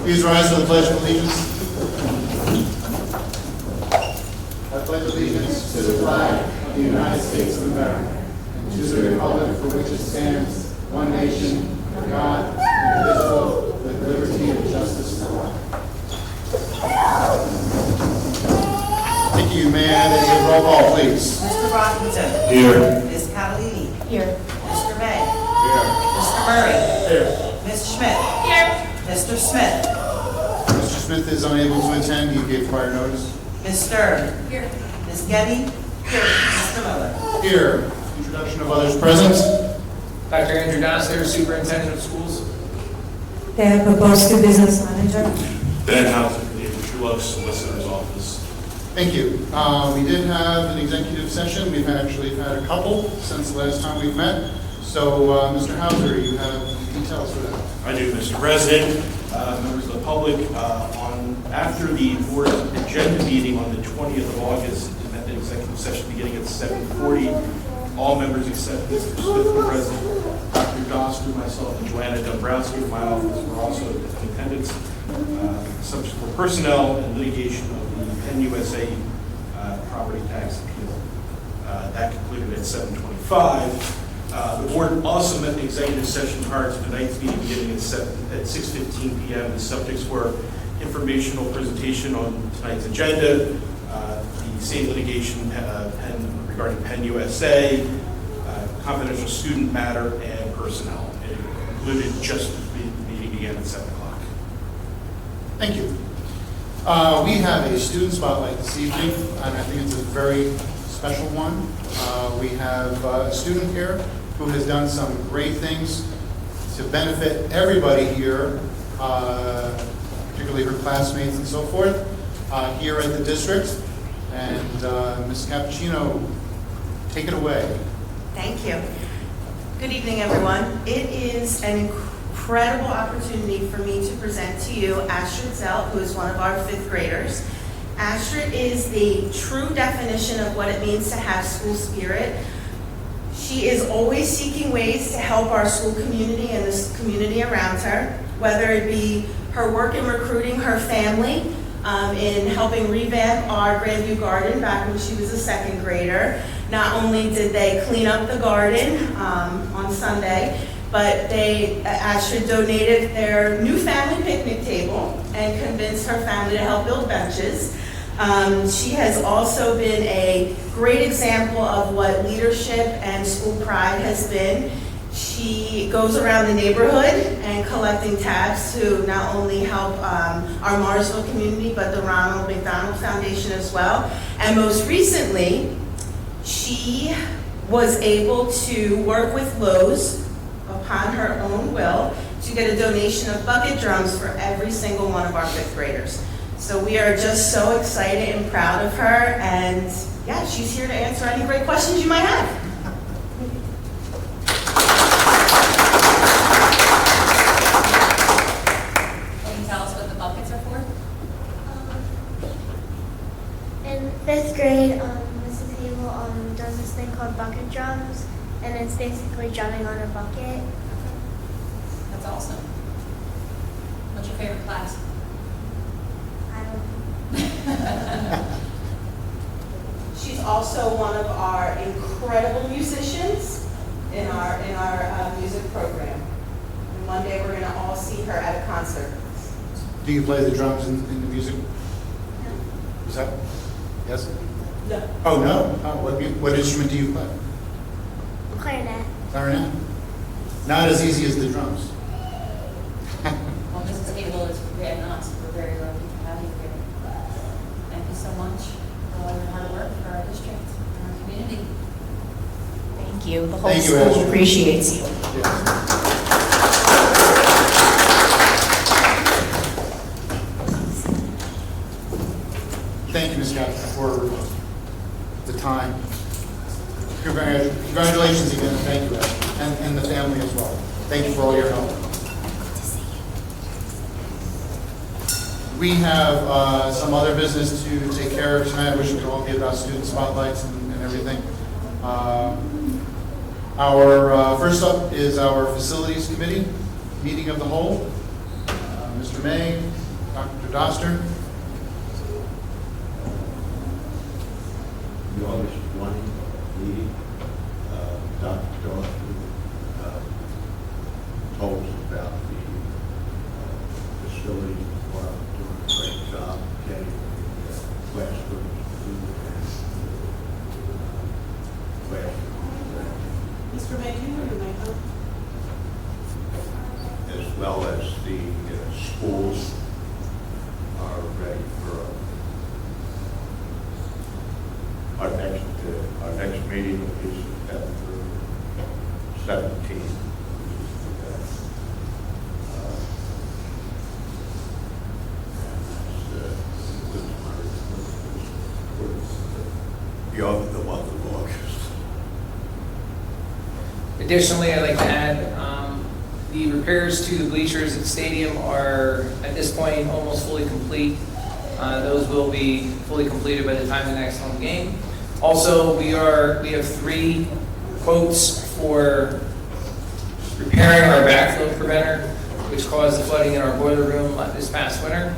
Please rise for the Pledge of Allegiance. I pledge allegiance to the flag of the United States of America and to the republic for which it stands, one nation, under God, indivisible, with liberty and justice for all. Thank you. May I have a roll call, please? Mr. Rockington. Here. Ms. Catalini. Here. Mr. May. Here. Mr. Murray. Here. Ms. Schmidt. Here. Mr. Smith. Mr. Smith is unable to attend. He gave prior notice. Ms. Stern. Here. Ms. Getty. Here. Mr. Miller. Here. Introduction of others present. Dr. Andrew Dossler, Superintendent of Schools. Dan Popowski, Business Manager. Ben Hauser, the Truelove Solicitor's Office. Thank you. We did have an executive session. We've actually had a couple since the last time we've met. So, Mr. Hauser, you have details for that. I do, Mr. President, members of the public. After the board agenda meeting on the 20th of August, an executive session beginning at 7:40, all members except Mr. Smith, the President, Dr. Dossler, myself, and Joanna Dombrowski of my office were also in attendance. Subject for personnel and litigation of the Penn USA property tax appeal. That concluded at 7:25. The board also met the executive session prior to tonight's meeting beginning at 6:15 p.m. The subjects were informational presentation on tonight's agenda, the same litigation regarding Penn USA, confidential student matter, and personnel. It concluded just as the meeting began at 7 o'clock. Thank you. We have a student spotlight this evening, and I think it's a very special one. We have a student here who has done some great things to benefit everybody here, particularly her classmates and so forth, here at the district. And Ms. Cappuccino, take it away. Thank you. Good evening, everyone. It is an incredible opportunity for me to present to you Astrid Zell, who is one of our fifth graders. Astrid is the true definition of what it means to have school spirit. She is always seeking ways to help our school community and the community around her, whether it be her work in recruiting her family, in helping revamp our Grandview garden back when she was a second grader. Not only did they clean up the garden on Sunday, but Astrid donated their new family picnic table and convinced her family to help build benches. She has also been a great example of what leadership and school pride has been. She goes around the neighborhood and collecting tabs to not only help our Morrisville community, but the Ronald McDonald Foundation as well. And most recently, she was able to work with Lowe's upon her own will to get a donation of bucket drums for every single one of our fifth graders. So we are just so excited and proud of her, and yeah, she's here to answer any great questions you might have. Can you tell us what the buckets are for? In fifth grade, Mrs. Hable does this thing called bucket drums, and it's basically drumming on a bucket. That's awesome. What's your favorite class? I don't know. She's also one of our incredible musicians in our music program. And one day we're going to all see her at a concert. Do you play the drums in the music? No. Is that, yes? No. Oh, no? Oh, what instrument do you play? Clarinet. Clarinet? Not as easy as the drums. Well, Mrs. Hable is very nice. We're very lucky to have you here. Thank you so much for all your hard work for our district and our community. Thank you. The whole Thank you, school Astrid. appreciates you. Yes. Thank you, Ms. Captain, for the time. Congratulations again, thank you, Astrid, and the family as well. Thank you for all your help. We have some other business to take care of tonight, which will all be about student spotlights and everything. Our first up is our facilities committee meeting of the whole. Mr. May, Dr. Doster. The August 20 meeting, Dr. Dawson told us about the facility department doing a great job getting the classrooms moved and classrooms Mr. May, do you know your microphone? as well as the schools are ready for our next meeting is September 17th. The month of August. Additionally, I'd like to add, the repairs to the bleachers at the stadium are, at this point, almost fully complete. Those will be fully completed by the time of the next home game. Also, we have 3 quotes for repairing our backflow preventer, which caused the flooding in our boiler room this past winter.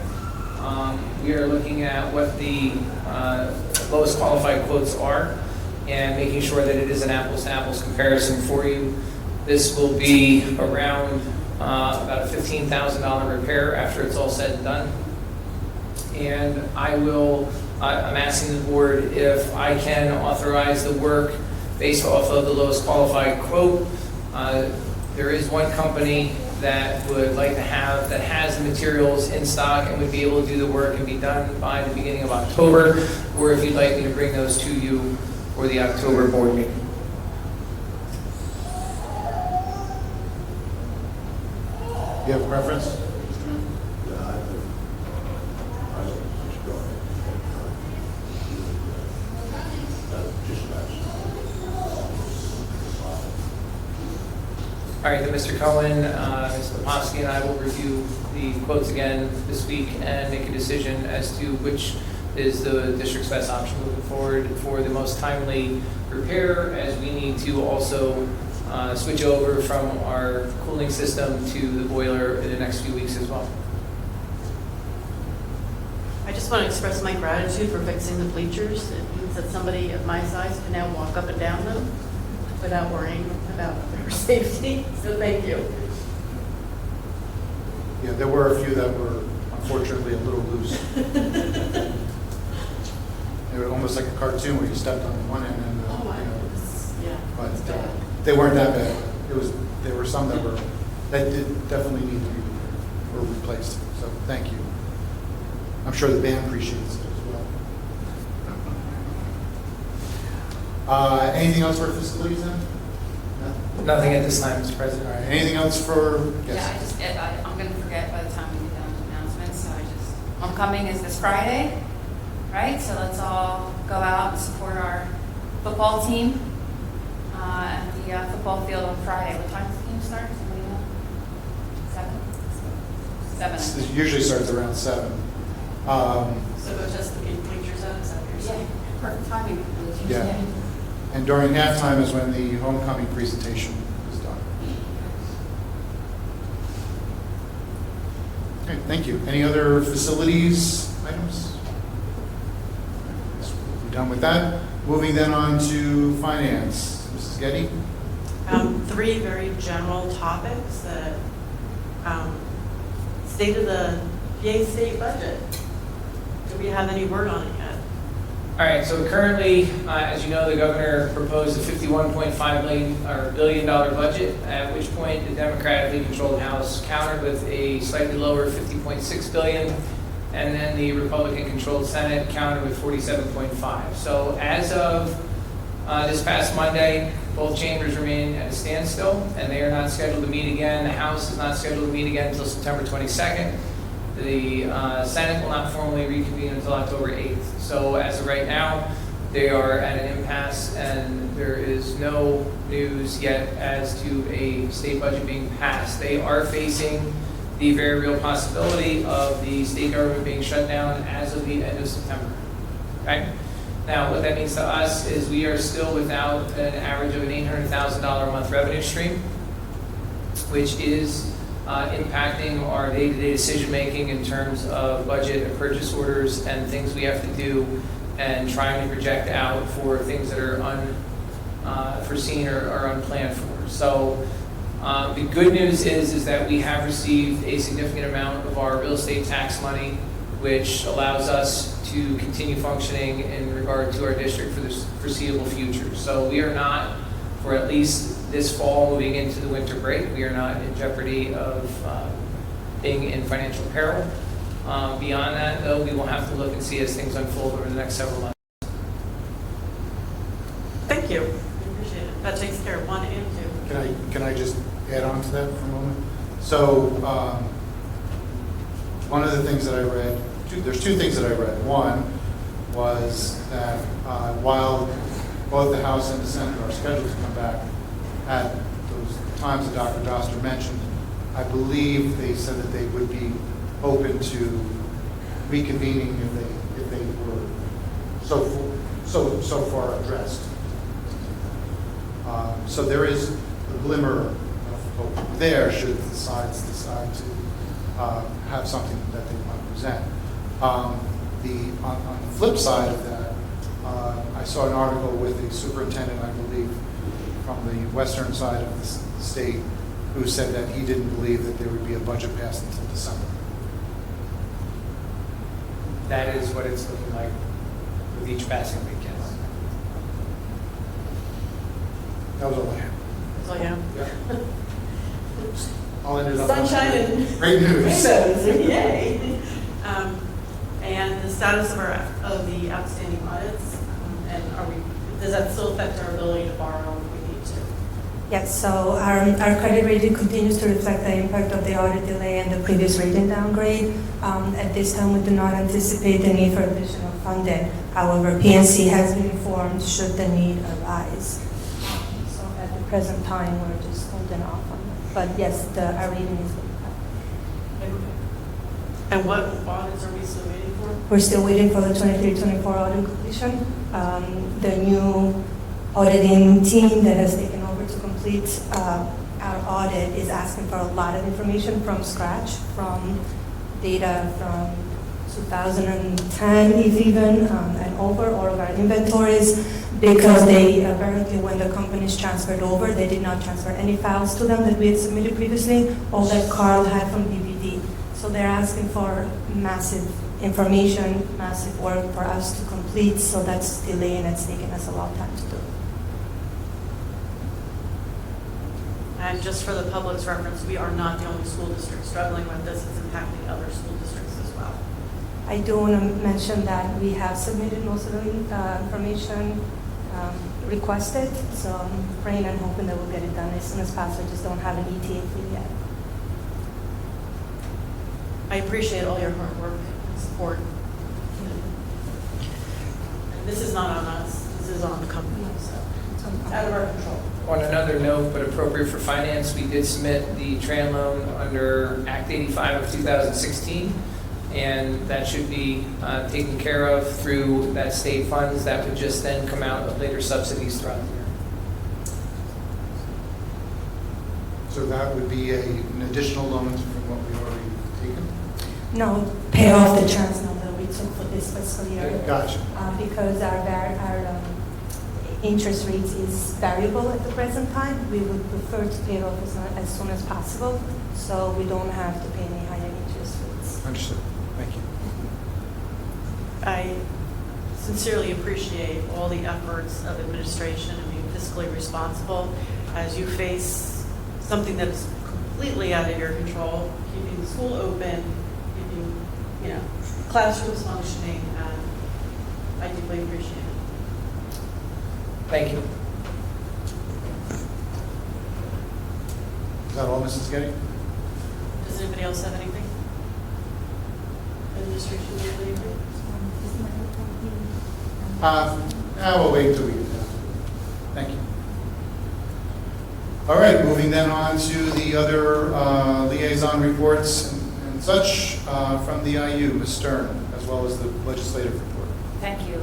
We are looking at what the lowest qualified quotes are and making sure that it is an apples-to-apples comparison for you. This will be around about a $15,000 repair after it's all said and done. And I'm asking the board if I can authorize the work based off of the lowest qualified quote. There is one company that would like to have, that has the materials in stock and would be able to do the work and be done by the beginning of October, or if you'd like me to bring those to you for the October board meeting. You have a preference? Yeah, I would just go ahead and just All right, then Mr. Cohen, Ms. Leposki, and I will review the quotes again this week and make a decision as to which is the district's best option moving forward for the most timely repair, as we need to also switch over from our cooling system to the boiler in the next few weeks as well. I just want to express my gratitude for fixing the bleachers. It means that somebody of my size can now walk up and down them without worrying about their safety. So thank you. Yeah, there were a few that were unfortunately a little loose. They were almost like a cartoon where you stepped on one end and, Oh my goodness. Yeah. but it's bad. they weren't that bad. There were some that did definitely need to be replaced. So thank you. I'm sure the band appreciates it as well. Anything else for facilities then? No? Nothing at this time, Mr. All President. right, anything else for, Yeah, yes? I'm gonna forget by the time we get down to announcements, so homecoming is this Friday, right? So let's all go out and support our football team at the football field on Friday. What time does the game start? Somebody know? 7? 7. It usually starts around 7. So go just the bleachers out, is that what you're Yeah, saying? perfect timing. Yeah. And during halftime is when the homecoming presentation is done. Okay, thank you. Any other facilities items? We're done with that. Moving then on to finance. Mrs. Getty? 3 very general topics that state of the PA state budget. Do we have any word on it yet? All right, so currently, as you know, the governor proposed a $51.5 billion budget, at which point the Democratically controlled House countered with a slightly lower $50.6 billion, and then the Republican controlled Senate countered with $47.5. So as of this past Monday, both chambers remain at a standstill, and they are not scheduled to meet again. The House is not scheduled to meet again until September 22nd. The Senate will not formally reconvene until October 8th. So as of right now, they are at an impasse, and there is no news yet as to a state budget being passed. They are facing the very real possibility of the state government being shut down as of the end of September. Okay? Now, what that means to us is we are still without an average of an $800,000 a month revenue stream, which is impacting our day-to-day decision-making in terms of budget and purchase orders and things we have to do, and trying to project out for things that are unforeseen or unplanned for. So the good news is that we have received a significant amount of our real estate tax money, which allows us to continue functioning in regard to our district for the foreseeable future. So we are not, for at least this fall moving into the winter break, we are not in jeopardy of being in financial peril. Beyond that, though, we will have to look and see as things unfold over the next several months. Thank you. I appreciate it. That takes care of 1 and 2. Can I just add on to that for a moment? So, one of the things that I read, there's 2 things that I read. One was that while both the House and the Senate are scheduled to come back at those times that Dr. Doster mentioned, I believe they said that they would be open to reconvening if they were so far addressed. So there is a glimmer of hope there should the sides decide to have something that they want to present. On the flip side of that, I saw an article with a superintendent, I believe, from the western side of the state, who said that he didn't believe that there would be a budget passed until December. That is what it's looking like with each passing week, yes. That was all I had. So, yeah. All ended up. Sunshine and great news. rainbows, yay. And the status of the outstanding audits, and does that still affect our ability to borrow if we need to? Yes, so our credit rating continues to reflect the impact of the audit delay and the previous rating downgrade. At this time, we do not anticipate the need for additional funding. However, PNC has been informed should the need arise. So at the present time, we're just holding off on it. But yes, our rating is being affected. And what audits are we still waiting for? We're still waiting for the 23-24 audit completion. The new auditing team that has taken over to complete our audit is asking for a lot of information from scratch, from data from 2010, if even, and over, all of our inventories, because they apparently, when the companies transferred over, they did not transfer any files to them that we had submitted previously, all that Carl had from DVD. So they're asking for massive information, massive work for us to complete, so that's delaying, it's taking us a long time to do. And just for the public's reference, we are not the only school district struggling with this. It's impacting other school districts as well. I do want to mention that we have submitted most of the information requested, so I'm praying and hoping that we'll get it done as soon as possible. I just don't have an ETA fee yet. I appreciate all your hard work and support. And this is not on us, this is on the company, so it's out of our control. On another note, but appropriate for finance, we did submit the TRAN loan under Act 85 of 2016, and that should be taken care of through that state funds. That would just then come out of later subsidies throughout the year. So that would be an additional loan from what we've already taken? No, pay off the trans note that we took for this fiscal year. Gotcha. Because our interest rate is variable at the present time. We would prefer to pay it off as soon as possible, so we don't have to pay any higher interest rates. Understood. Thank you. I sincerely appreciate all the efforts of administration and being fiscally responsible as you face something that is completely out of your control, keeping the school open, keeping, classrooms functioning, and I deeply appreciate it. Thank you. Is that all, Mrs. Getty? Does anybody else have anything? Administration, do you have anything? We'll wait until we get down to it. Thank you. All right, moving then on to the other liaison reports and such from the IU, Ms. Stern, as well as the legislative report. Thank you.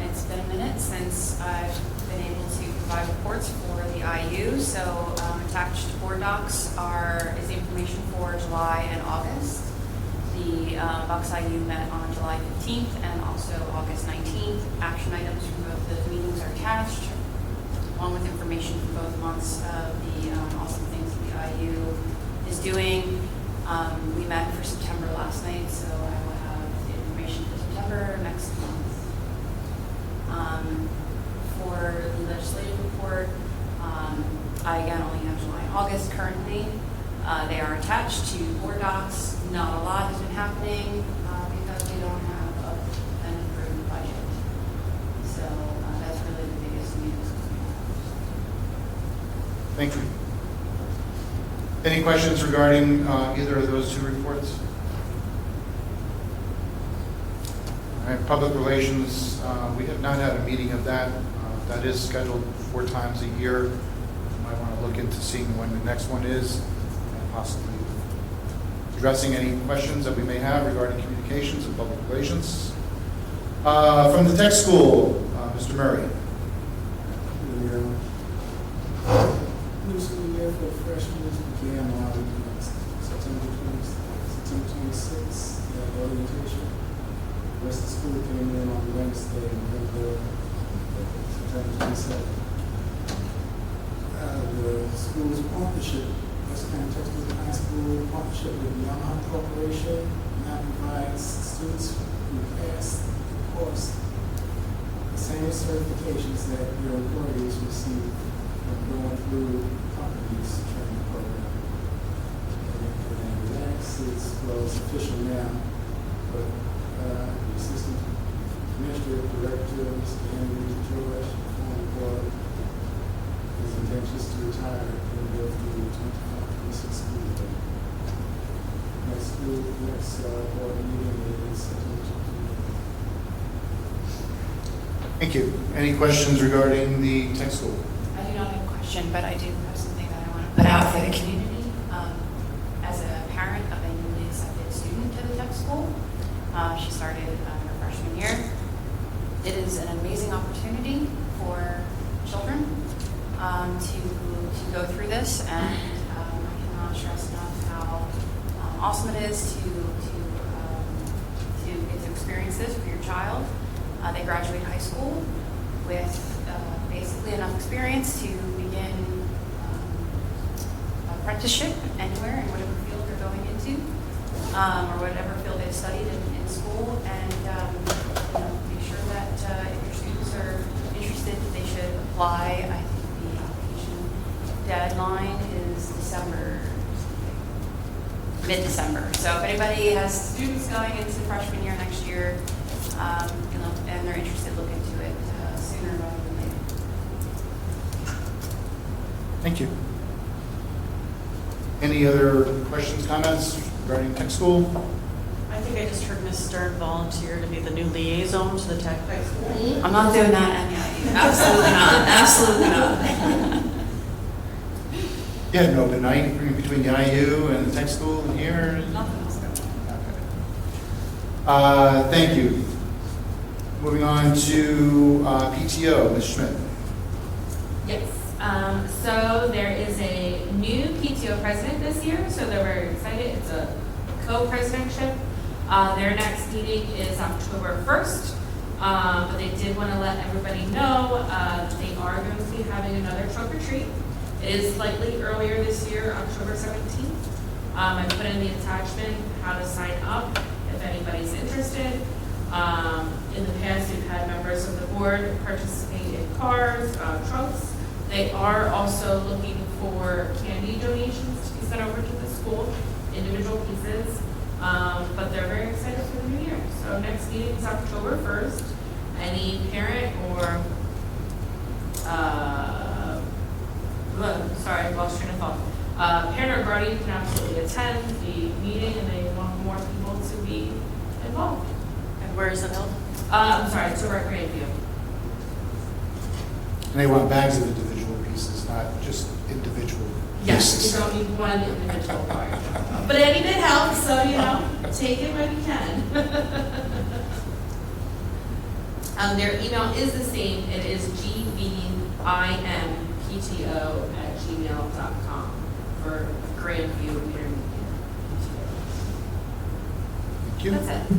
It's been a minute since I've been able to provide reports for the IU, so attached board docs is the information for July and August. The Bucks IU met on July 15th and also August 19th. Action items from both those meetings are attached, along with information for both months of the awesome things that the IU is doing. We met for September last night, so I will have the information for September next month. For the legislative report, I again only have July and August currently. They are attached to board docs. Not a lot has been happening because we don't have an approved budget. So that's really the biggest news. Thank you. Any questions regarding either of those two reports? All right, public relations, we have not had a meeting of that. That is scheduled 4 times a year. You might want to look into seeing when the next one is and possibly addressing any questions that we may have regarding communications and public relations. From the tech school, Mr. Murray. New school year for freshmen began on September 26th, orientation. The rest of the school came in on Wednesday, November September 27th. The school's partnership, West County Texas High School partnership with Yamaha Corporation, now provides students who pass the course the same certifications that your employees receive from going through companies training program. And next, it's official now, but the assistant administrative director, Mr. Andrew George, former board, his intentions to retire and go through the 25-26 school year. Next board meeting is September 28th. Thank you. Any questions regarding the tech school? I do not have a question, but I do have something that I want to put out for the community. As a parent of a newly accepted student to the tech school, she started her freshman year. It is an amazing opportunity for children to go through this, and I cannot stress enough how awesome it is to get to experience this for your child. They graduate high school with basically enough experience to begin apprenticeship anywhere in whatever field they're going into, or whatever field they've studied in school, and make sure that if your students are interested, they should apply. I think the application deadline is mid-December. So if anybody has students going into freshman year next year, and they're interested, look into it sooner rather than later. Thank you. Any other questions, comments regarding tech school? I think I just heard Ms. Stern volunteer to be the new liaison to the tech high school. I'm not doing that at NIU. Absolutely not. Absolutely not. Yeah, no, the night between the IU and the tech school and here? Nothing else going Okay. Thank you. Moving on to PTO, Ms. Schmidt. Yes. So there is a new PTO president this year, so they're very excited. It's a co-presidentship. Their next meeting is October 1st, but they did want to let everybody know that they are going to be having another trunk or treat. It is slightly earlier this year, October 17th. I put in the attachment how to sign up if anybody's interested. In the past, we've had members of the board participate in cars, trunks. They are also looking for candy donations to be sent over to the school, individual pieces. But they're very excited for the new year. So next meeting is October 1st. Any parent or, sorry, I lost train of thought. Parent or guardian can absolutely attend the meeting, and they want more people to be involved. And where is it held? I'm sorry, it's a recreation view. And they want bags of individual pieces, not just individual Yes, pieces. you don't need one individual card. But any bit helps, so, take it when you can. Their email is the same. It is gvinpto@gmail.com. gmail.com for Grandview Intermediate. Thank you. That's it.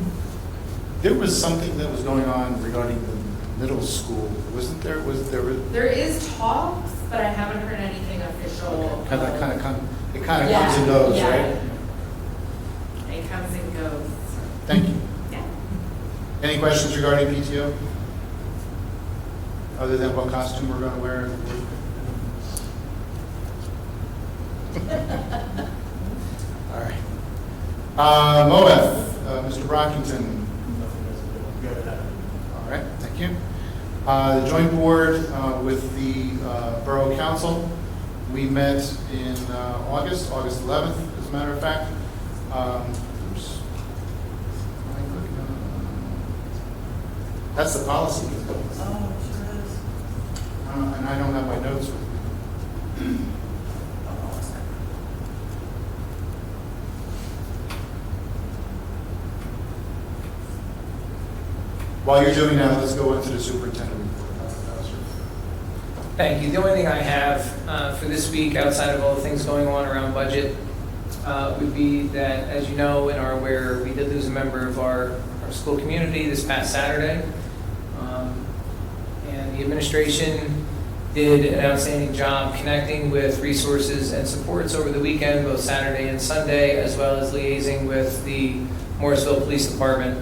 There was something that was going on regarding the middle school, wasn't there? There is talks, but I haven't heard anything official. It kind of comes and goes, Yeah. right? It comes and goes. Thank you. Yeah. Any questions regarding PTO? Other than what costume we're going to wear? All right. MOF, Mr. Brockington. All right, thank you. The joint board with the Borough Council, we met in August 11th, as a matter of fact. Oops. That's the policy. Oh, it sure is. And I don't have my notes with me. While you're doing that, let's go into the superintendent report. Thank you. The only thing I have for this week, outside of all the things going on around budget, would be that, as you know and are aware, we did lose a member of our school community this past Saturday. And the administration did an outstanding job connecting with resources and supports over the weekend, both Saturday and Sunday, as well as liaising with the Morrisville Police Department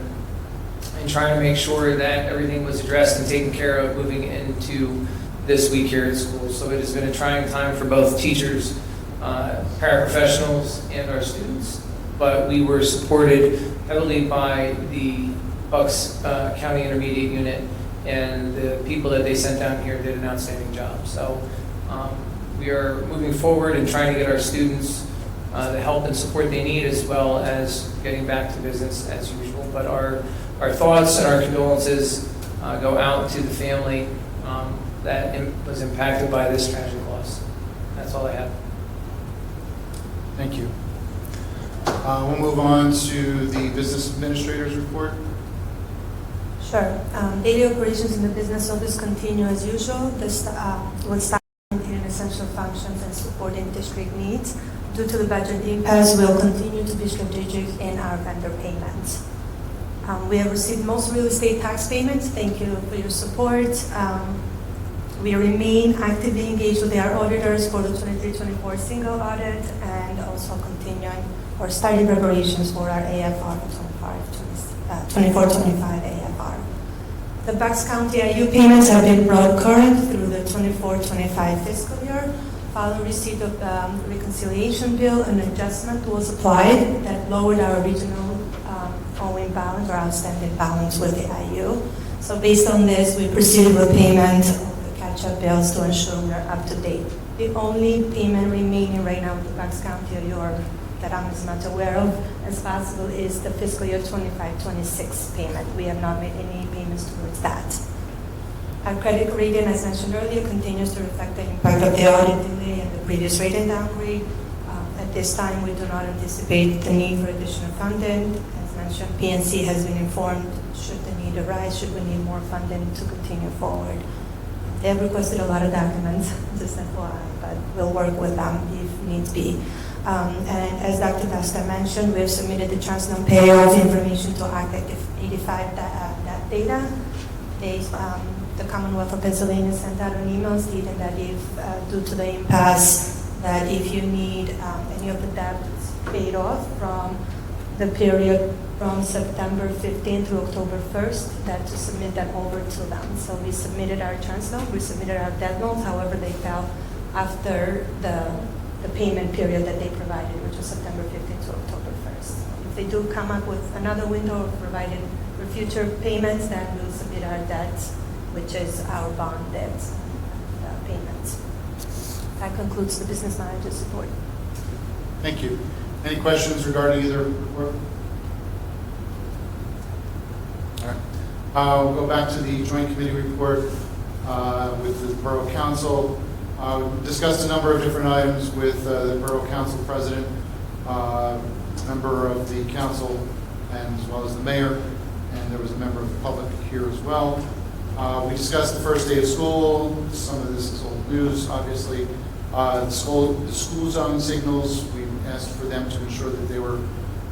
and trying to make sure that everything was addressed and taken care of moving into this week here at school. So it has been a trying time for both teachers, paraprofessionals, and our students. But we were supported heavily by the Bucks County Intermediate Unit, and the people that they sent down here did an outstanding job. So we are moving forward and trying to get our students the help and support they need, as well as getting back to business as usual. But our thoughts and our condolences go out to the family that was impacted by this tragic loss. That's all I have. Thank you. We'll move on to the business administrator's report. Sure. Daily operations in the business office continue as usual. With staff maintaining essential functions and supporting district needs. Due to the budget impasse, we'll continue to be strategic in our vendor payments. We have received most real estate tax payments. Thank you for your support. We remain actively engaged with our auditors for the 23-24 single audit, and also continuing or starting preparations for our AFR 24-25 AFR. The Bucks County IU payments have been brought current through the 24-25 fiscal year. Following receipt of the reconciliation bill, an adjustment was applied that lowered our original owing balance or outstanding balance with the IU. So based on this, we proceeded with payment of the catch-up bills to ensure we are up to date. The only payment remaining right now with the Bucks County IU, or that I'm as much aware of as possible, is the fiscal year 25-26 payment. We have not made any payments towards that. Our credit rating, as mentioned earlier, continues to reflect the impact of the audit delay and the previous rating downgrade. At this time, we do not anticipate the need for additional funding. As mentioned, PNC has been informed should the need arise, should we need more funding to continue forward. They have requested a lot of documents, just FYI, but we'll work with them if needs be. And as Dr. Vesta mentioned, we have submitted the Transnom payoff information to Act 85 that data. The Commonwealth of Pennsylvania sent out an email stating that if, due to the impasse, that if you need any of the debts paid off from the period from September 15th through October 1st, that to submit that over to them. So we submitted our Transnom, we submitted our debt notes, however they fell after the payment period that they provided, which was September 15th to October 1st. If they do come up with another window of provided for future payments, then we'll submit our debts, which is our bond debts payments. That concludes the business manager's report. Thank you. Any questions regarding either report? All right. We'll go back to the joint committee report with the Borough Council. We discussed a number of different items with the Borough Council President, member of the council, and as well as the mayor, and there was a member of the public here as well. We discussed the first day of school. Some of this is old news, obviously. The school zone signals, we asked for them to ensure that they were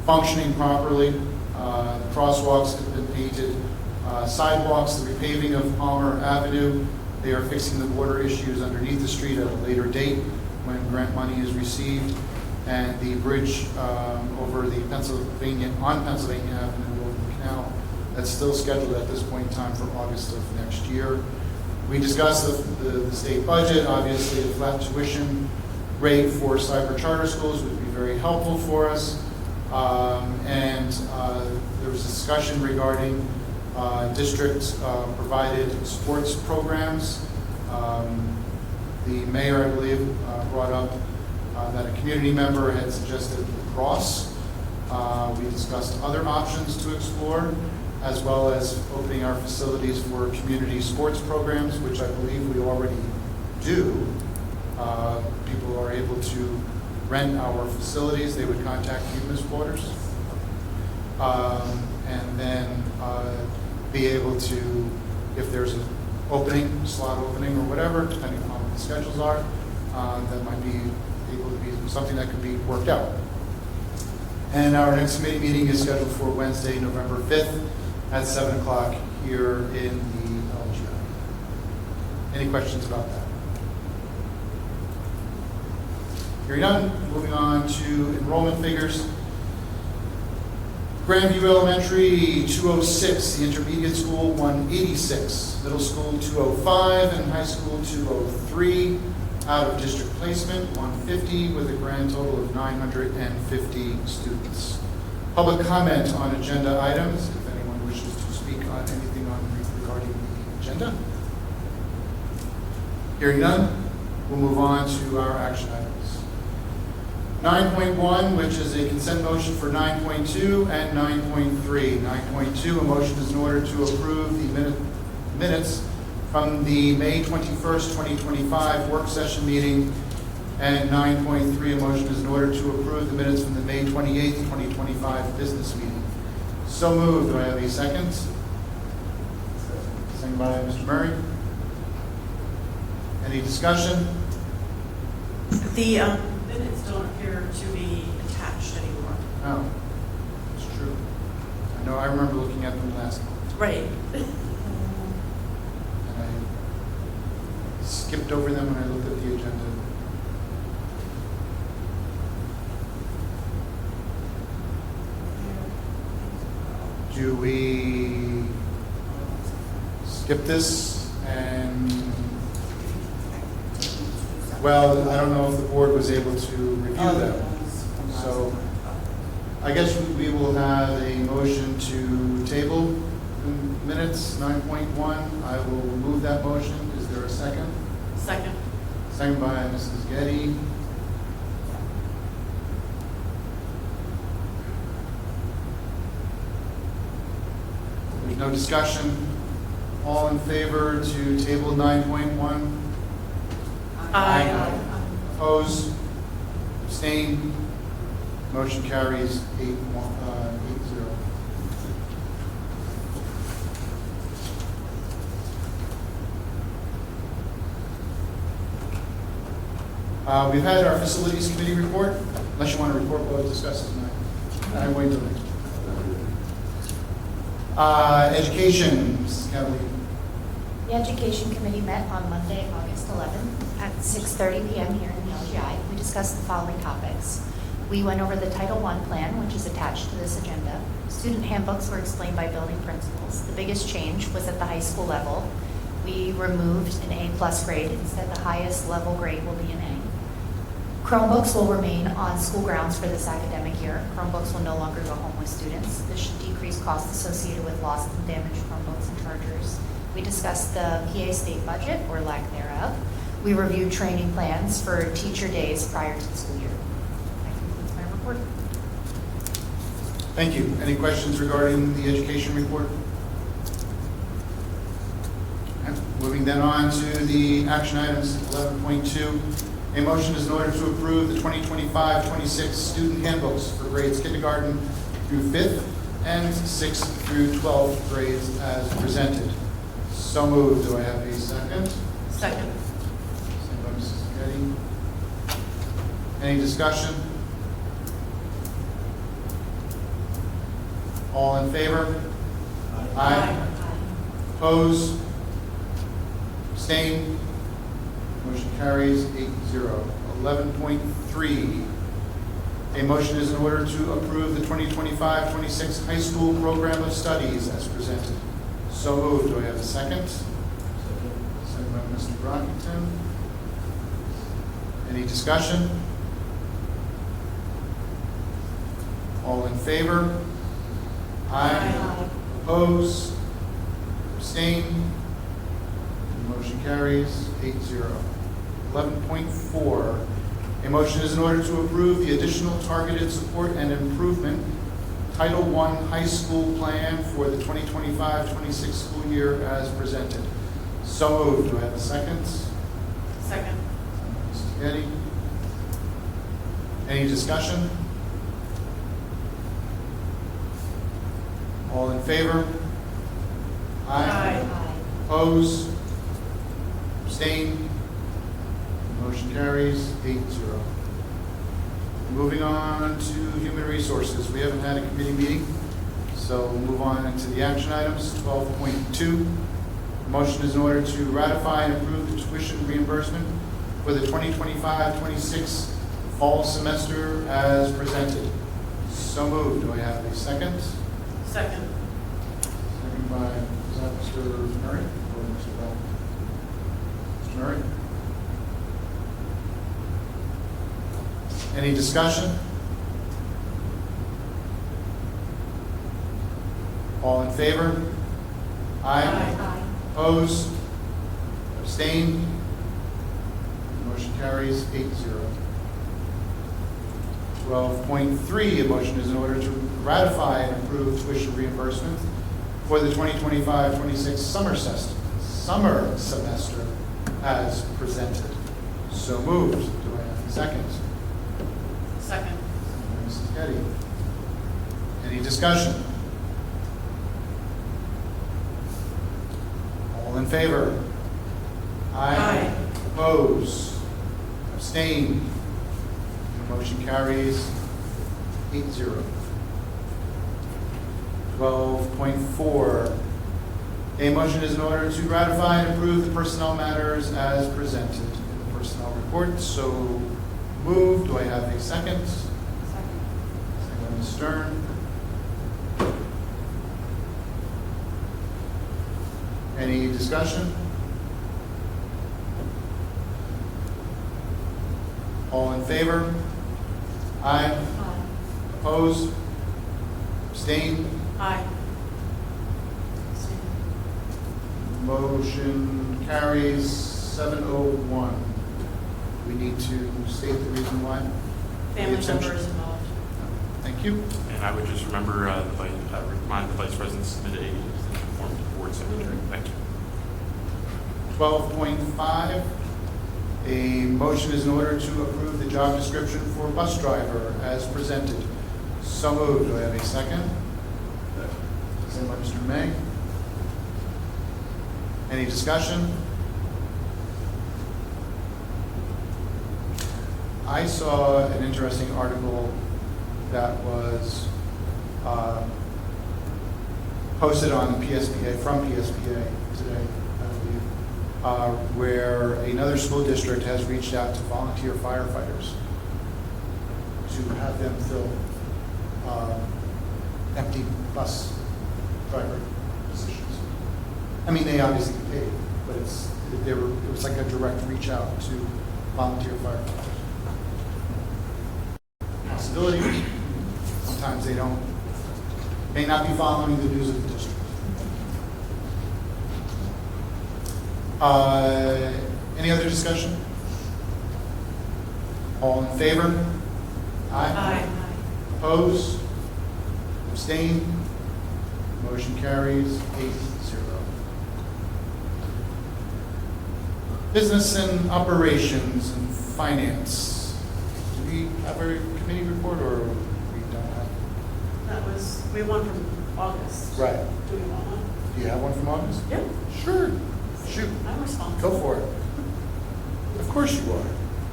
functioning properly. The crosswalks have been painted. Sidewalks, the repaving of Palmer Avenue, they are fixing the water issues underneath the street at a later date when grant money is received. And the bridge over the Pennsylvania Avenue over the canal, that's still scheduled at this point in time for August of next year. We discussed the state budget. Obviously, a flat tuition rate for cyber charter schools would be very helpful for us. And there was discussion regarding district-provided sports programs. The mayor, I believe, brought up that a community member had suggested lacrosse. We discussed other options to explore, as well as opening our facilities for community sports programs, which I believe we already do. People are able to rent our facilities. They would contact you, Ms. Waters, and then be able to, if there's an opening, slot opening or whatever, depending on what the schedules are, that might be able to be something that could be worked out. And our next committee meeting is scheduled for Wednesday, November 5th at 7 o'clock here in the LGI. Any questions about that? Hearing none, moving on to enrollment figures. Grandview Elementary, 206, the intermediate school, 186, middle school, 205, and high school, 203. Out of district placement, 150, with a grand total of 950 students. Public comment on agenda items, if anyone wishes to speak on anything regarding the agenda. Hearing none, we'll move on to our action items. 9.1, which is a consent motion for 9.2 and 9.3. 9.2, a motion is in order to approve the minutes from the May 21st, 2025 work session meeting, and 9.3, a motion is in order to approve the minutes from the May 28th, 2025 business meeting. So moved. Do I have a second? Second by Mr. Murray. Any discussion? The minutes don't appear to be attached anymore. No, it's true. I know, I remember looking at them last month. Right. Skipped over them when I looked at the agenda. Do we skip this and, well, I don't know if the board was able to review them. So I guess we will have a motion to table the minutes, 9.1. I will move that motion. Is there a second? Second. Second by Mrs. Getty. There's no discussion. All in favor to table 9.1? Aye. Opposed? Abstained? Motion carries 8-0. We've had our facilities committee report, unless you want to report what was discussed tonight. I'm waiting till next. Education, Mrs. Kelly. The Education Committee met on Monday, August 11th at 6:30 p.m. here in the LGI. We discussed the following topics. We went over the Title I plan, which is attached to this agenda. Student handbooks were explained by building principals. The biggest change was at the high school level. We removed an A+ grade. Instead, the highest level grade will be an A. Chromebooks will remain on school grounds for this academic year. Chromebooks will no longer go home with students. This should decrease costs associated with lost and damaged Chromebooks and chargers. We discussed the PA state budget, or lack thereof. We reviewed training plans for teacher days prior to the school year. That concludes my report. Thank you. Any questions regarding the education report? Okay. Moving then on to the action items, 11.2. A motion is in order to approve the 2025-26 student handbooks for grades kindergarten through 5th and 6th through 12th grades as presented. So moved. Do I have a second? Second. Second by Mrs. Getty. Any discussion? All in favor? Aye. Opposed? Abstained? Motion carries 8-0. 11.3, a motion is in order to approve the 2025-26 high school program of studies as presented. So moved. Do I have a second? Second by Mr. Brockington. Any discussion? All in favor? Aye. Opposed? Abstained? Motion carries 8-0. 11.4, a motion is in order to approve the additional targeted support and improvement Title I high school plan for the 2025-26 school year as presented. So moved. Do I have a second? Second. Mrs. Getty. Any discussion? All in favor? Aye. Opposed? Abstained? Motion carries 8-0. Moving on to Human Resources. We haven't had a committee meeting, so we'll move on into the action items. 12.2, motion is in order to ratify and approve the tuition reimbursement for the 2025-26 fall semester as presented. So moved. Do I have a second? Second. Second by, is that Mr. Murray or Mr. Bell? Mr. Murray? Any discussion? All in favor? Aye. Opposed? Abstained? Motion carries 8-0. 12.3, a motion is in order to ratify and approve tuition reimbursement for the 2025-26 summer semester as presented. So moved. Do I have a second? Second. Mrs. Getty. Any discussion? All in favor? Aye. Opposed? Abstained? The motion carries 8-0. 12.4. A motion is in order to ratify and approve the personnel matters as presented in the personnel report. So moved. Do I have a second? Second. Second by Ms. Stern. Any discussion? All in favor? Aye. Opposed? Abstained? Aye. Motion carries 701. We need to state the reason why. Family Abstention. members involved. Thank you. And I would just remind the Vice President to submit a extension form to the Board Secretary. Thank you. 12.5, a motion is in order to approve the job description for bus driver as presented. So moved. Do I have a second? Second by Mr. May. Any discussion? I saw an interesting article that was posted on PSPA, from PSPA today, I believe, where another school district has reached out to volunteer firefighters to have them fill empty bus driver positions. I mean, they obviously get paid, but it was like a direct reach out to volunteer firefighters. Possibility. Sometimes they may not be following the news of the district. Any other discussion? All in favor? Aye. Opposed? Abstained? Motion carries 8-0. Business and operations and finance. Do we have a committee report or we don't have? We have one from August. Right. Do we want one? Do you have one from August? Yep. Sure. Shoot. I'm responsible. Go for it. Of course you are.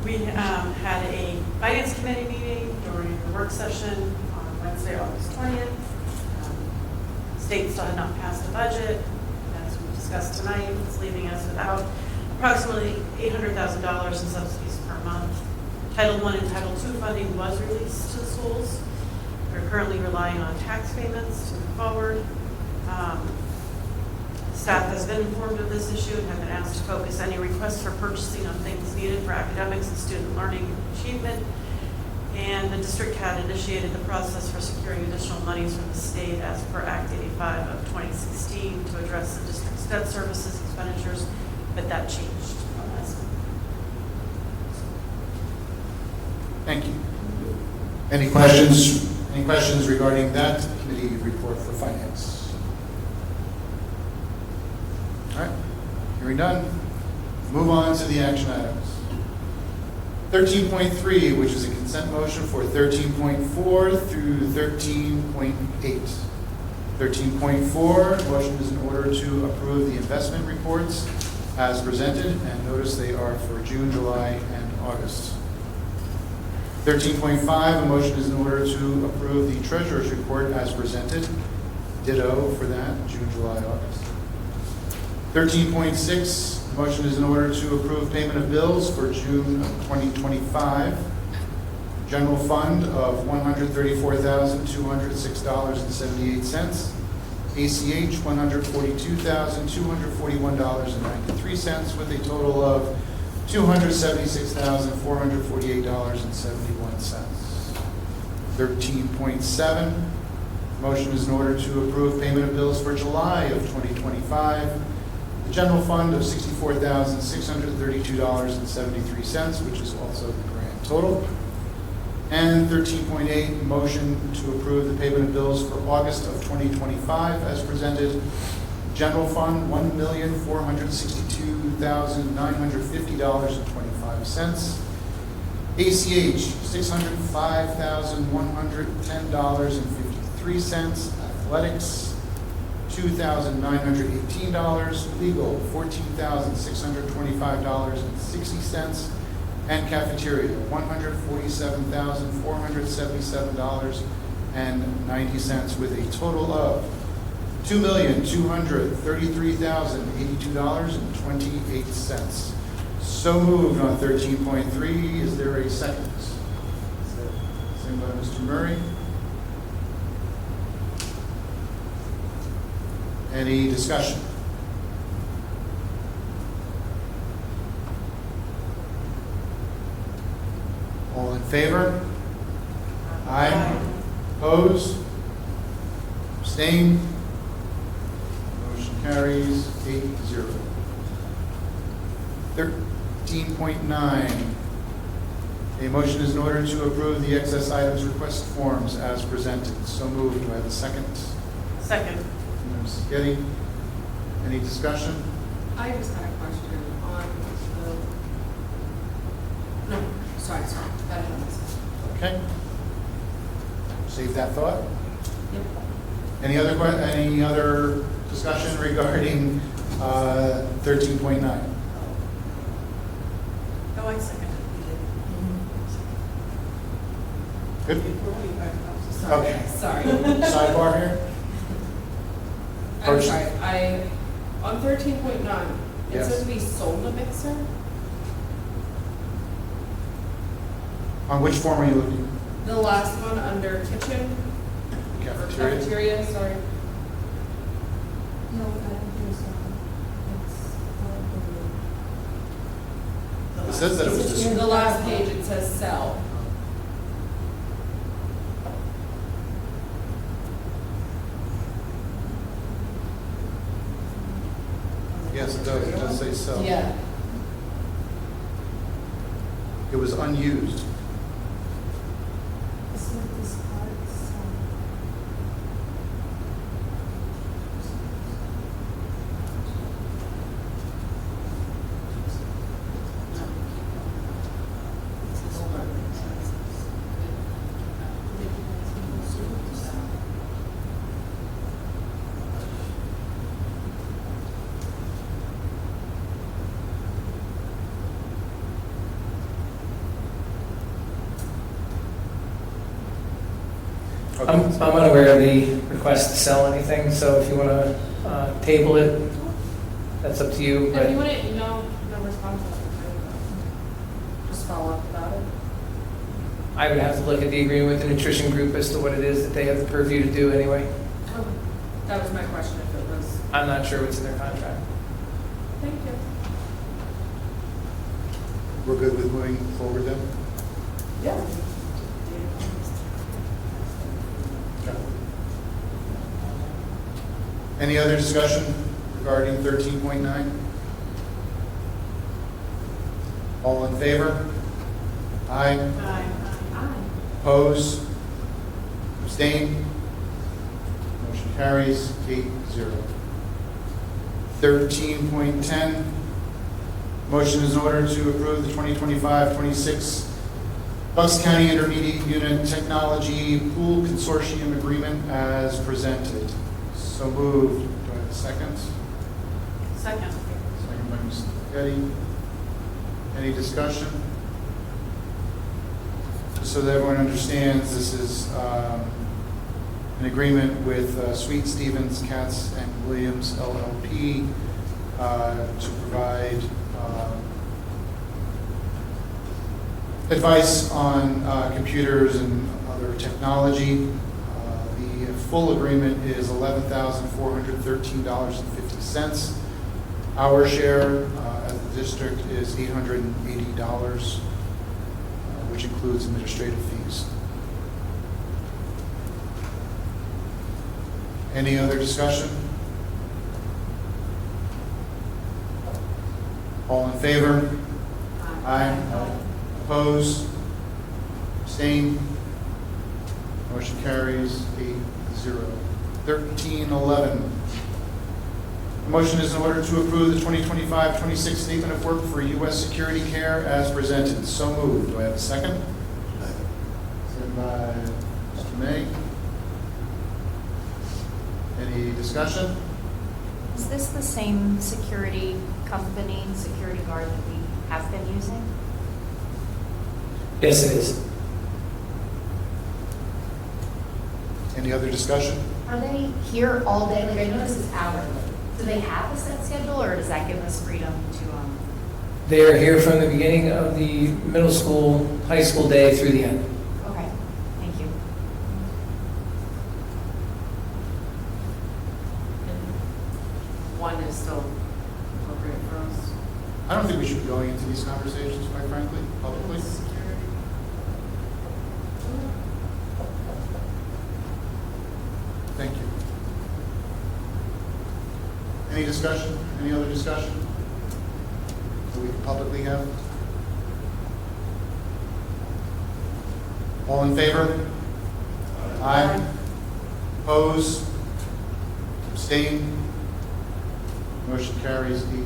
We had a finance committee meeting during the work session on Wednesday, August 20th. State still had not passed a budget. As we discussed tonight, it's leaving us without approximately $800,000 in subsidies per month. Title I and Title II funding was released to the schools. We're currently relying on tax payments to move forward. Staff has been informed of this issue and have been asked to focus any requests for purchasing on things needed for academics and student learning and achievement. And the district had initiated the process for securing additional monies from the state as per Act 85 of 2016 to address the district's debt services expenditures, but that changed from last month. Thank you. Any questions? Any questions regarding that committee report for finance? All right, hearing none, move on to the action items. 13.3, which is a consent motion for 13.4 through 13.8. 13.4, motion is in order to approve the investment reports as presented, and notice they are for June, July, and August. 13.5, a motion is in order to approve the treasurer's report as presented, ditto for that, June, July, August. 13.6, motion is in order to approve payment of bills for June of 2025. General fund of $134,206.78. ACH, $142,241.93, with a total of $276,448.71. 13.7, motion is in order to approve payment of bills for July of 2025. The general fund of $64,632.73, which is also the grand total. And 13.8, motion to approve the payment of bills for August of 2025 as presented. General fund, $1,462,950.25. ACH, $605,110.53. Athletics, $2,918. Legal, $14,625.60. And cafeteria, $147,477.90, with a total of $2,233,082.28. So moved on 13.3. Is there a second? Second by Mr. Murray. Any discussion? All in favor? Aye. Opposed? Abstained? Motion carries 8-0. 13.9. A motion is in order to approve the excess items request forms as presented. So moved. Do I have a second? Second. Mrs. Getty. Any discussion? I just had a question on the, no, sorry. Okay. Save that thought. Yep. Any other discussion regarding 13.9? Oh, I second it. Good. Okay. Sorry. Sidebar here? I'm sorry, on 13.9, it Yes. says we sold a mixer? On which form are you looking? The last one under kitchen, or Cafeteria? cafeteria, sorry. No, I don't think so. It says that it was just. The last page, it says sell. Yes, it does. It does say sell. Yeah. It was unused. I'm unaware of the request to sell anything, so if you want to table it, that's up to you. If But you want to email the response, just follow up about it. I would have to look at the agreement with the nutrition group as to what it is that they have the purview to do anyway. That was my question, if it was. I'm not sure what's in their contract. Thank you. We're good with moving forward then? Yeah. Okay. Any other discussion regarding 13.9? All in favor? Aye. Aye. Oppose? Abstain? Motion carries 8-0. 13.10, motion is in order to approve the 2025-26 Bucks County Intermediate Unit Technology Pool Consortium Agreement as presented. So moved. Do I have a second? Second. Second by Mr. Getty. Any discussion? Just so that everyone understands, this is an agreement with Sweet Stevens, Katz and Williams LLP to provide advice on computers and other technology. The full agreement is $11,413.50. Our share as the district is $880, which includes administrative fees. Any other discussion? All in favor? Aye. Opposed? Abstained? Motion carries 8-0. 1311. The motion is in order to approve the 2025-26 statement of work for U.S. Security Care as presented. So moved. Do I have a second? Second by Mr. May. Any discussion? Is this the same security company, security guard that we have been using? Yes, it is. Any other discussion? Are they here all day? Like, I know this is hourly. Do they have a set schedule, or does that give us freedom to, They are here from the beginning of the middle school, high school day through the end. okay, thank you. One is still appropriate for us. I don't think we should be going into these conversations, quite frankly, publicly. Thank you. Any discussion? Any other discussion that we can publicly have? All in favor? Aye. Oppose? Abstain? Motion carries 8-0.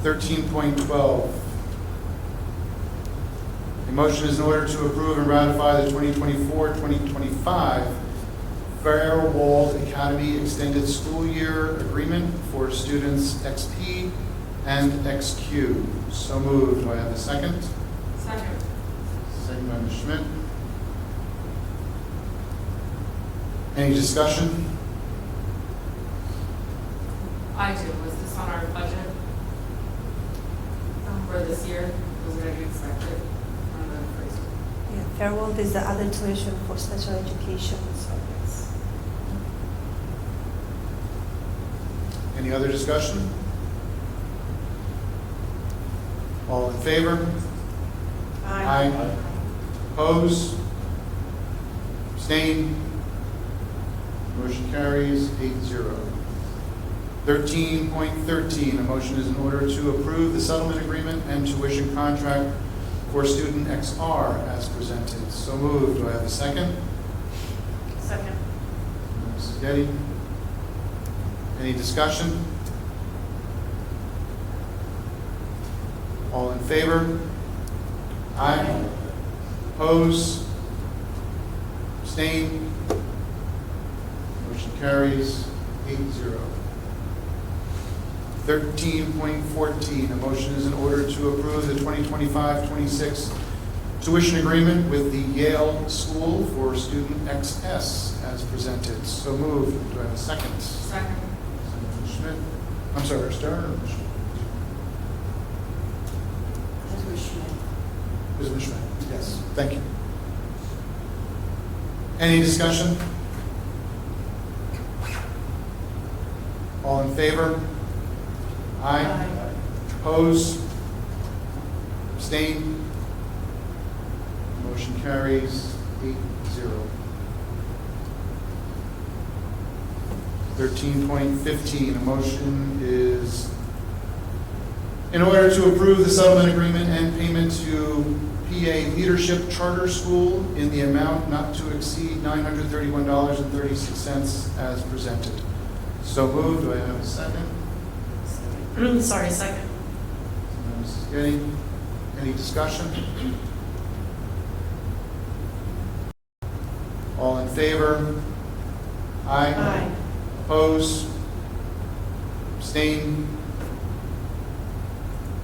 13.12. A motion is in order to approve and ratify the 2024-2025 Fairwald Academy Extended School Year Agreement for students XP and XQ. So moved. Do I have a second? Second. Second by Ms. Schmidt. Any discussion? I do. Was this on our budget for this year? Was it going to be expected? Yeah, Fairworld is the other tuition for special education, so yes. Any other discussion? All in favor? Aye. Oppose? Abstain? Motion carries 8-0. 13.13, a motion is in order to approve the settlement agreement and tuition contract for student XR as presented. So moved. Do I have a second? Second. Mrs. Getty. Any discussion? All in favor? Aye. Oppose? Abstain? Motion carries 8-0. 13.14, a motion is in order to approve the 2025-26 tuition agreement with the Yale School for student XS as presented. So moved. Do I have a second? Second. Mrs. Schmidt. I'm sorry, Stern or Schmidt? Mrs. Schmidt. Yes, thank you. Any discussion? All in favor? Aye. Opposed? Abstain? Motion carries 8-0. 13.15, a motion is in order to approve the settlement agreement and payment to PA Leadership Charter School in the amount not to exceed $931.36 as presented. So moved. Do I have a second? Sorry, second. Mrs. Getty. Any discussion? All in favor? Aye. Aye. Opposed? Abstain?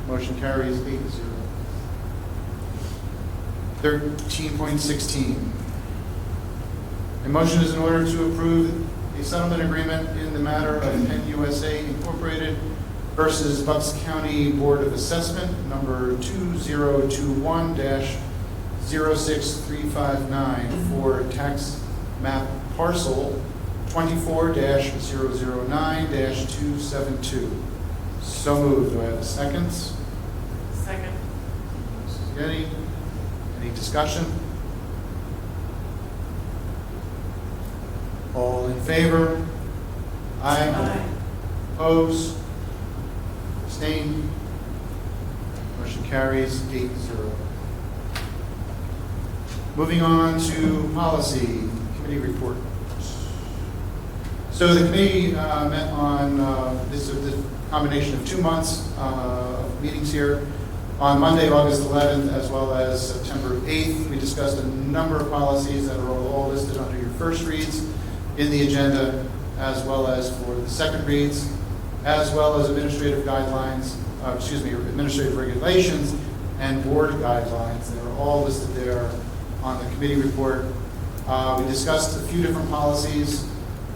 Motion carries 8-0. 13.16. A motion is in order to approve a settlement agreement in the matter of Penn USA Incorporated versus Bucks County Board of Assessment, number 2021-06359 for tax map parcel 24-009-272. So moved. Do I have a second? Second. Mrs. Getty. Any discussion? All in favor? Aye. Aye. Opposed? Abstained? Motion carries 8-0. Moving on to policy committee report. So the committee met on this combination of 2 months of meetings here. On Monday, August 11th, as well as September 8th, we discussed a number of policies that are all listed under your first reads in the agenda, as well as for the second reads, as well as administrative guidelines, administrative regulations and board guidelines. They're all listed there on the committee report. We discussed a few different policies.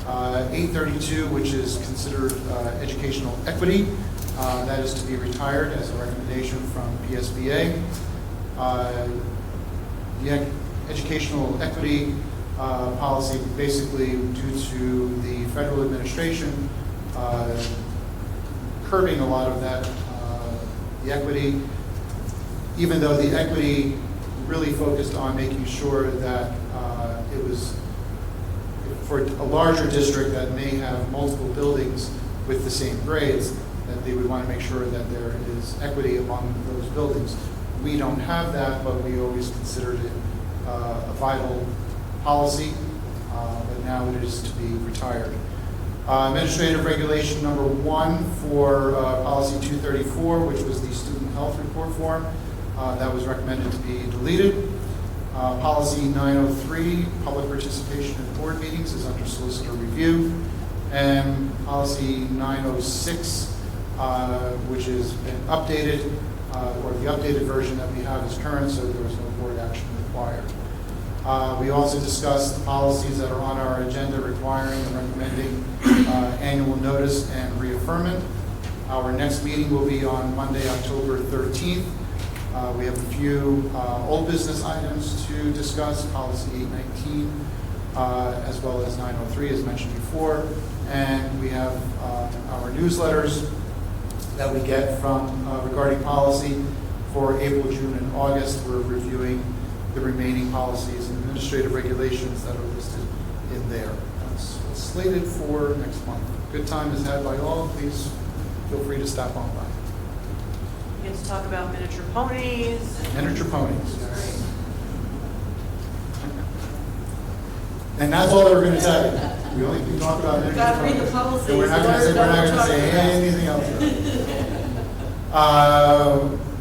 832, which is considered educational equity. That is to be retired as a recommendation from PSBA. The educational equity policy, basically due to the federal administration curbing a lot of that, the equity, even though the equity really focused on making sure that it was for a larger district that may have multiple buildings with the same grades, that they would want to make sure that there is equity among those buildings. We don't have that, but we always considered it a vital policy, but now it is to be retired. Administrative regulation number 1 for policy 234, which was the student health report form, that was recommended to be deleted. Policy 903, public participation in board meetings, is under solicitor review. And policy 906, which has been updated, or the updated version that we have is current, so there was no board action required. We also discussed the policies that are on our agenda requiring and recommending annual notice and reaffirmment. Our next meeting will be on Monday, October 13th. We have a few old business items to discuss, policy 819, as well as 903, as mentioned before. And we have our newsletters that we get from regarding policy for April, June, and August. We're reviewing the remaining policies and administrative regulations that are listed in there. That's slated for next month. Good time is had by all. Please feel free to stop on by. We get to talk about miniature ponies. Miniature ponies. And that's all that we're going to tell you. We only can talk about miniature Gotta ponies. read the policies. And we're not going to say anything else.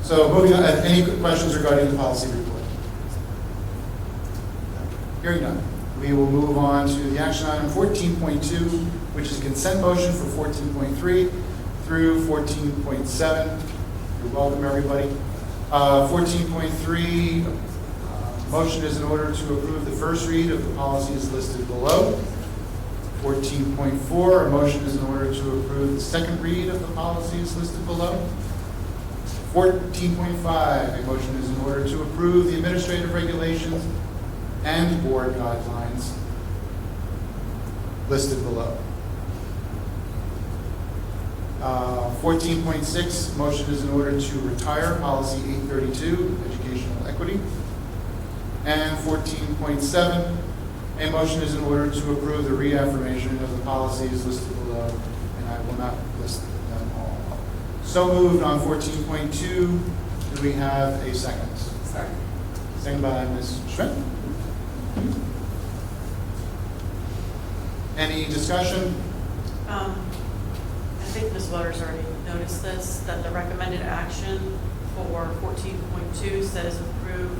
So moving on, any questions regarding the policy report? Hearing none. We will move on to the action item 14.2, which is consent motion for 14.3 through 14.7. You're welcome, everybody. 14.3, Motion is in order to approve the first read of the policies listed below. 14.4, a motion is in order to approve the second read of the policies listed below. 14.5, a motion is in order to approve the administrative regulations and board guidelines listed below. 14.6, motion is in order to retire policy 832, educational equity. And 14.7, a motion is in order to approve the reaffirmation of the policies listed below, and I will not list them all. So moved on 14.2. Do we have a second? Sorry. Second by Ms. Schmidt. Any discussion? I think Ms. Waters already noticed this, that the recommended action for 14.2 says approve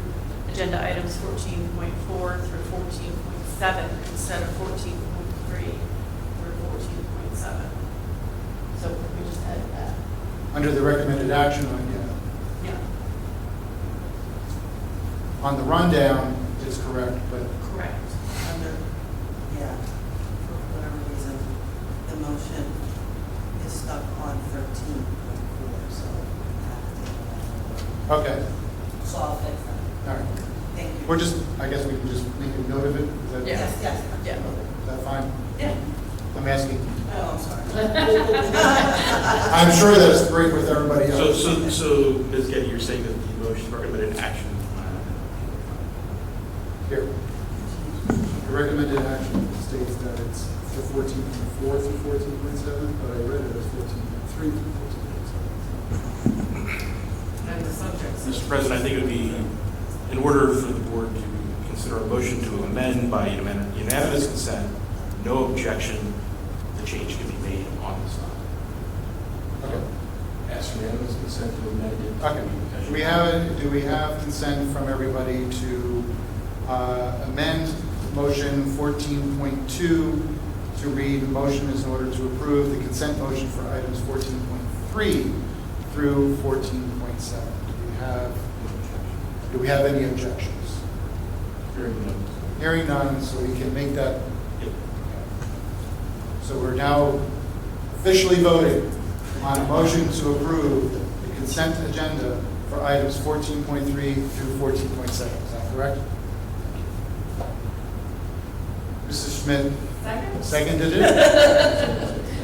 agenda items 14.4 through 14.7 instead of 14.3 through 14.7. So we just added that. Under the recommended action on, Yeah. on the rundown, it's correct, but Correct. Under, yeah, for whatever reason, the motion is stuck on 13.4, so we have to. okay. So I'll fix that. All right. Thank you. We're just, I guess we can just make a note of it. Is that, Yeah. Yes. Yeah. is that fine? Yeah. I'm asking. Oh, I'm sorry. I'm sure that's great with everybody else. So, Ms. Getty, you're saying that the motion recommended action. Here. The recommended action states that it's for 14.4 through 14.7, but I read it as 14.3 through 14.7. And the subjects. Mr. President, I think it would be in order for the board to consider a motion to amend by unanimous consent, no objection, the change can be made on the spot. Okay. Ask unanimous consent to amend it. Okay. Do we have consent from everybody to amend motion 14.2 to read, motion is in order to approve the consent motion for items 14.3 through 14.7? Do we have any objections? Hearing none. Hearing none, so we can make that. Yep. So we're now officially voting on a motion to approve the consent agenda for items 14.3 through 14.7. Is that correct? Mrs. Schmidt Second? seconded it?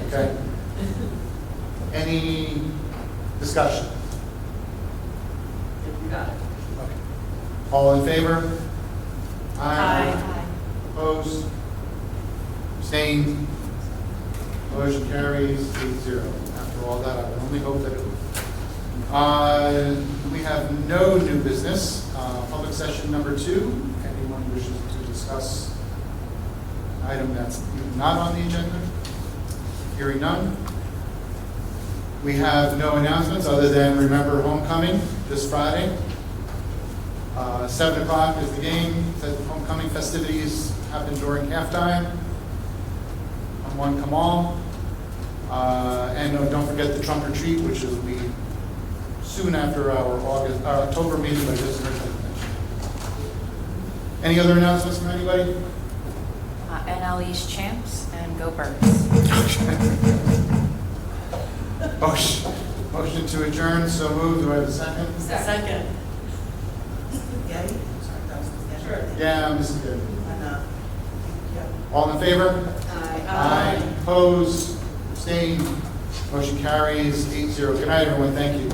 Okay. Any discussion? You got it. Okay. All in favor? Aye. Opposed? Abstained? Motion carries 8-0. After all that, I would only hope that it would. We have no new business. Public session number 2. Anyone wishes to discuss an item that's not on the agenda? Hearing none. We have no announcements other than remember homecoming this Friday. 7 o'clock is the game. The homecoming festivities happen during halftime. Come one, come all. And don't forget the trunk or treat, which will be soon after our October meeting, but I just heard that mentioned. Any other announcements from anybody? NL East champs and go Birds. Motion to adjourn, so moved. Do I have a second? Second. Getty? Sorry, that was Ms. Getty. Sure. Yeah, Mrs. Good. And, yeah. All in favor? Aye. Opposed? Abstained? Motion carries 8-0. Good night, everyone. Thank you.